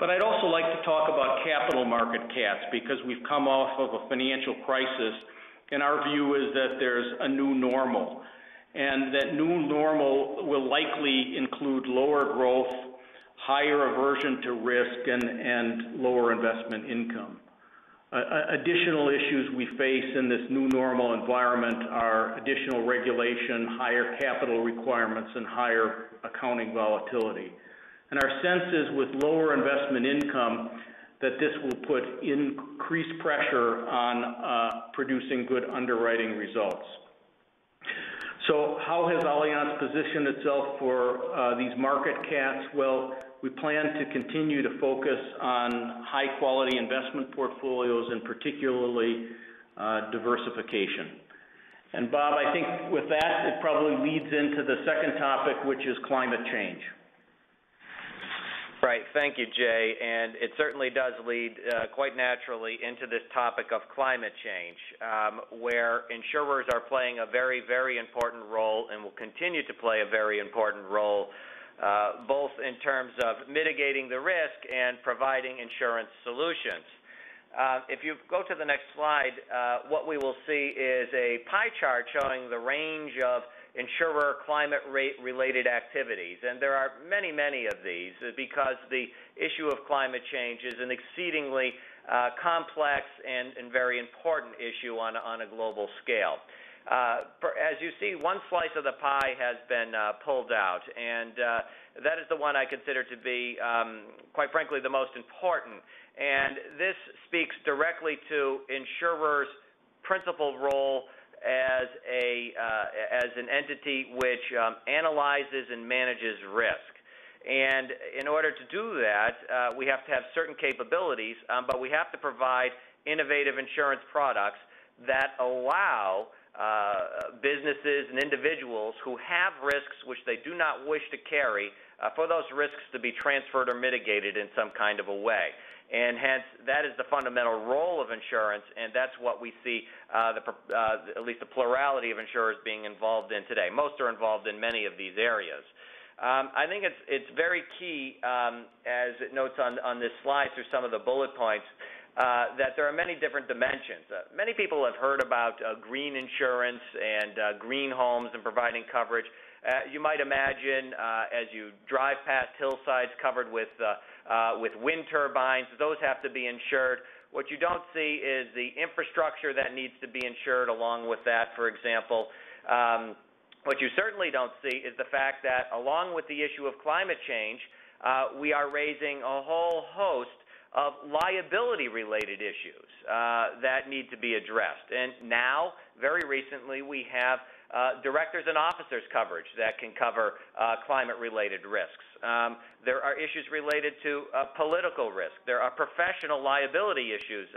But I'd also like to talk about capital market cats because we've come off of a financial crisis, and our view is that there's a new normal, and that new normal will likely include lower growth, higher aversion to risk, and lower investment income. Additional issues we face in this new normal environment are additional regulation, higher capital requirements, and higher accounting volatility. And our sense is with lower investment income that this will put increased pressure on producing good underwriting results. So how has Allianz positioned itself for these market cats? Well, we plan to continue to focus on high-quality investment portfolios and particularly diversification. And Bob, I think with that, it probably leads into the second topic, which is climate change. Right. Thank you, Jay. And it certainly does lead quite naturally into this topic of climate change, where insurers are playing a very, very important role and will continue to play a very important role, both in terms of mitigating the risk and providing insurance solutions. If you go to the next slide, what we will see is a pie chart showing the range of insurer climate-related activities. And there are many, many of these because the issue of climate change is an exceedingly complex and very important issue on a global scale. As you see, one slice of the pie has been pulled out, and that is the one I consider to be, quite frankly, the most important. And this speaks directly to insurers' principal role as an entity which analyzes and manages risk. And in order to do that, we have to have certain capabilities, but we have to provide innovative insurance products that allow businesses and individuals who have risks which they do not wish to carry for those risks to be transferred or mitigated in some kind of a way. And hence, that is the fundamental role of insurance, and that's what we see at least the plurality of insurers being involved in today. Most are involved in many of these areas. I think it's very key, as it notes on this slide through some of the bullet points, that there are many different dimensions. Many people have heard about green insurance and green homes and providing coverage. You might imagine as you drive past hillsides covered with wind turbines, those have to be insured. What you don't see is the infrastructure that needs to be insured along with that, for example. What you certainly don't see is the fact that along with the issue of climate change, we are raising a whole host of liability-related issues that need to be addressed. And now, very recently, we have directors and officers coverage that can cover climate-related risks. There are issues related to political risk. There are professional liability issues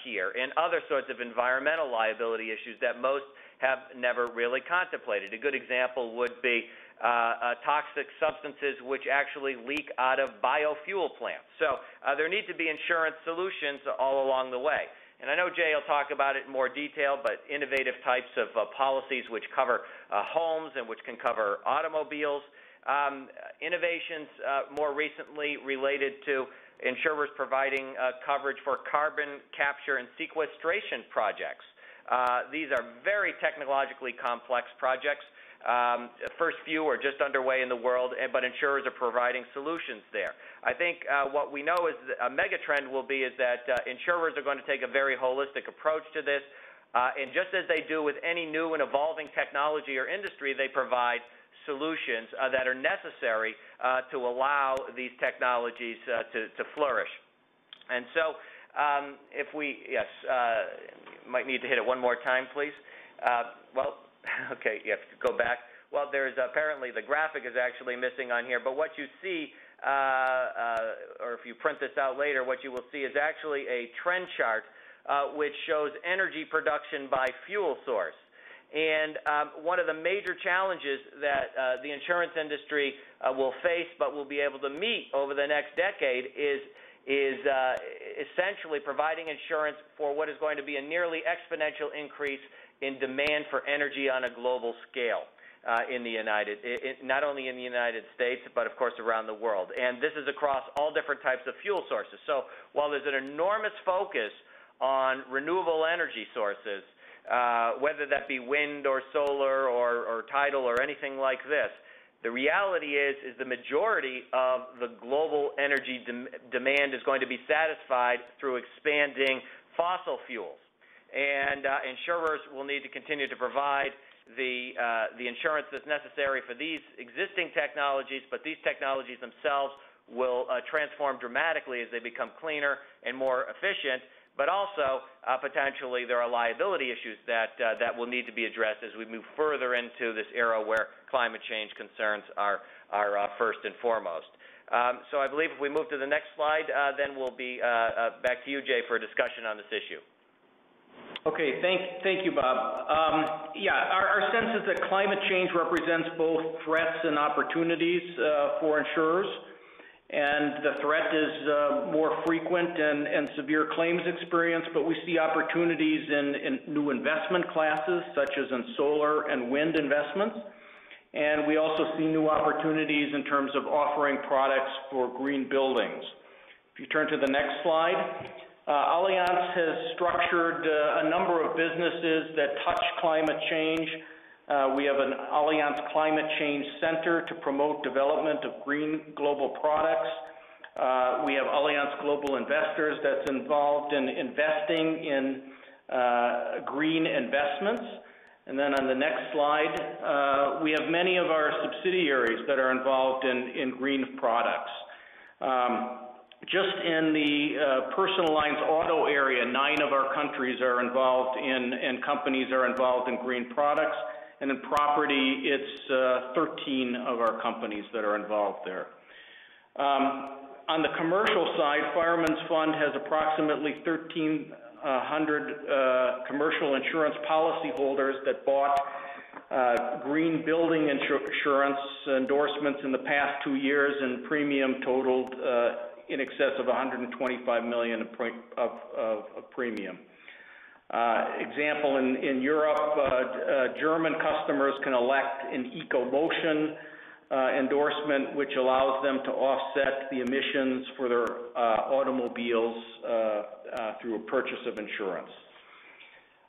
here and other sorts of environmental liability issues that most have never really contemplated. A good example would be toxic substances which actually leak out of biofuel plants. So there need to be insurance solutions all along the way. And I know Jay will talk about it in more detail, but innovative types of policies which cover homes and which can cover automobiles. Innovations more recently related to insurers providing coverage for carbon capture and sequestration projects. These are very technologically complex projects. First few are just underway in the world, but insurers are providing solutions there. I think what we know is a mega trend will be is that insurers are going to take a very holistic approach to this, and just as they do with any new and evolving technology or industry, they provide solutions that are necessary to allow these technologies to flourish. And so if we, yes, might need to hit it one more time, please. Okay, you have to go back. Well, there's apparently the graphic is actually missing on here, but what you see, or if you print this out later, what you will see is actually a trend chart which shows energy production by fuel source. And one of the major challenges that the insurance industry will face but will be able to meet over the next decade is essentially providing insurance for what is going to be a nearly exponential increase in demand for energy on a global scale. not only in the United States, but of course around the world. And this is across all different types of fuel sources. So while there's an enormous focus on renewable energy sources, whether that be wind or solar or tidal or anything like this, the reality is the majority of the global energy demand is going to be satisfied through expanding fossil fuels. And insurers will need to continue to provide the insurance that's necessary for these existing technologies, but these technologies themselves will transform dramatically as they become cleaner and more efficient. But also, potentially, there are liability issues that will need to be addressed as we move further into this era where climate change concerns are first and foremost. So I believe if we move to the next slide, then we'll be back to you, Jay, for a discussion on this issue. Okay, thank you, Bob. Our sense is that climate change represents both threats and opportunities for insurers, and the threat is more frequent and severe claims experience, but we see opportunities in new investment classes, such as in solar and wind investments, and we also see new opportunities in terms of offering products for green buildings. If you turn to the next slide, Allianz has structured a number of businesses that touch climate change. We have an Allianz Climate Change Center to promote development of green global products. We have Allianz Global Investors that's involved in investing in green investments. And then on the next slide, we have many of our subsidiaries that are involved in green products. Just in the personal lines auto area, 9 of our countries are involved in, and companies are involved in green products. And in property, it's 13 of our companies that are involved there. On the commercial side, Fireman's Fund has approximately 1,300 commercial insurance policyholders that bought green building insurance endorsements in the past 2 years, and premium totaled in excess of $125 million of premium. Example, in Europe, German customers can elect an EcoMotion endorsement, which allows them to offset the emissions for their automobiles through a purchase of insurance.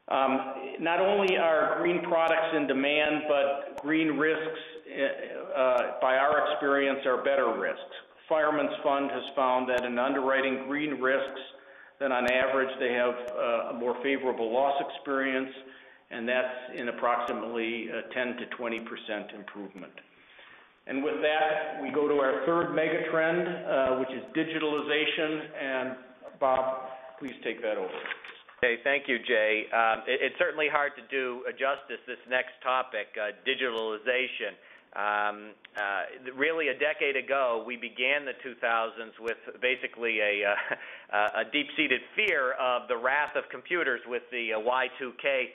Not only are green products in demand, but green risks, by our experience, are better risks. Fireman's Fund has found that in underwriting green risks, then on average they have a more favorable loss experience, and that's in approximately 10 to 20% improvement. And with that, we go to our third mega trend, which is digitalization. And Bob, please take that over. Okay, thank you, Jay. It's certainly hard to do justice this next topic, digitalization. Really, a decade ago, we began the 2000s with basically a deep-seated fear of the wrath of computers with the Y2K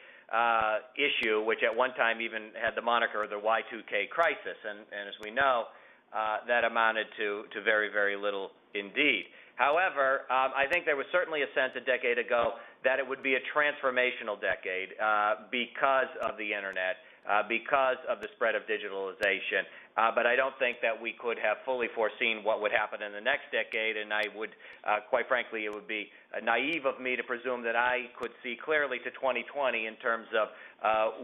issue, which at one time even had the moniker of the Y2K crisis. And as we know, that amounted to very, very little indeed. However, I think there was certainly a sense a decade ago that it would be a transformational decade because of the Internet, because of the spread of digitalization. But I don't think that we could have fully foreseen what would happen in the next decade, and I would, quite frankly, it would be naive of me to presume that I could see clearly to 2020 in terms of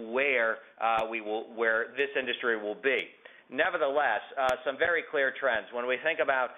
where this industry will be. Nevertheless, some very clear trends. When we think about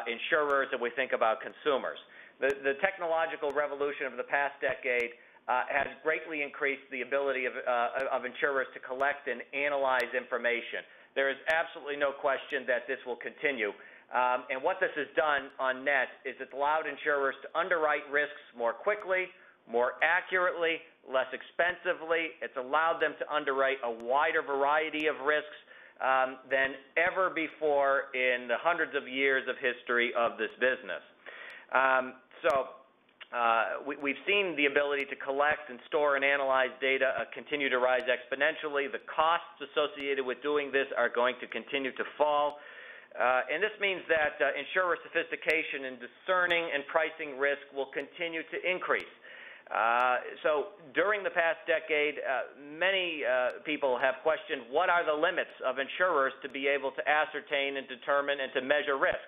insurers and we think about consumers, the technological revolution of the past decade has greatly increased the ability of insurers to collect and analyze information. There is absolutely no question that this will continue. And what this has done on net is it's allowed insurers to underwrite risks more quickly, more accurately, less expensively. It's allowed them to underwrite a wider variety of risks than ever before in the hundreds of years of history of this business. We've seen the ability to collect and store and analyze data continue to rise exponentially. The costs associated with doing this are going to continue to fall. And this means that insurer sophistication in discerning and pricing risk will continue to increase. So during the past decade, many people have questioned what are the limits of insurers to be able to ascertain and determine and to measure risk.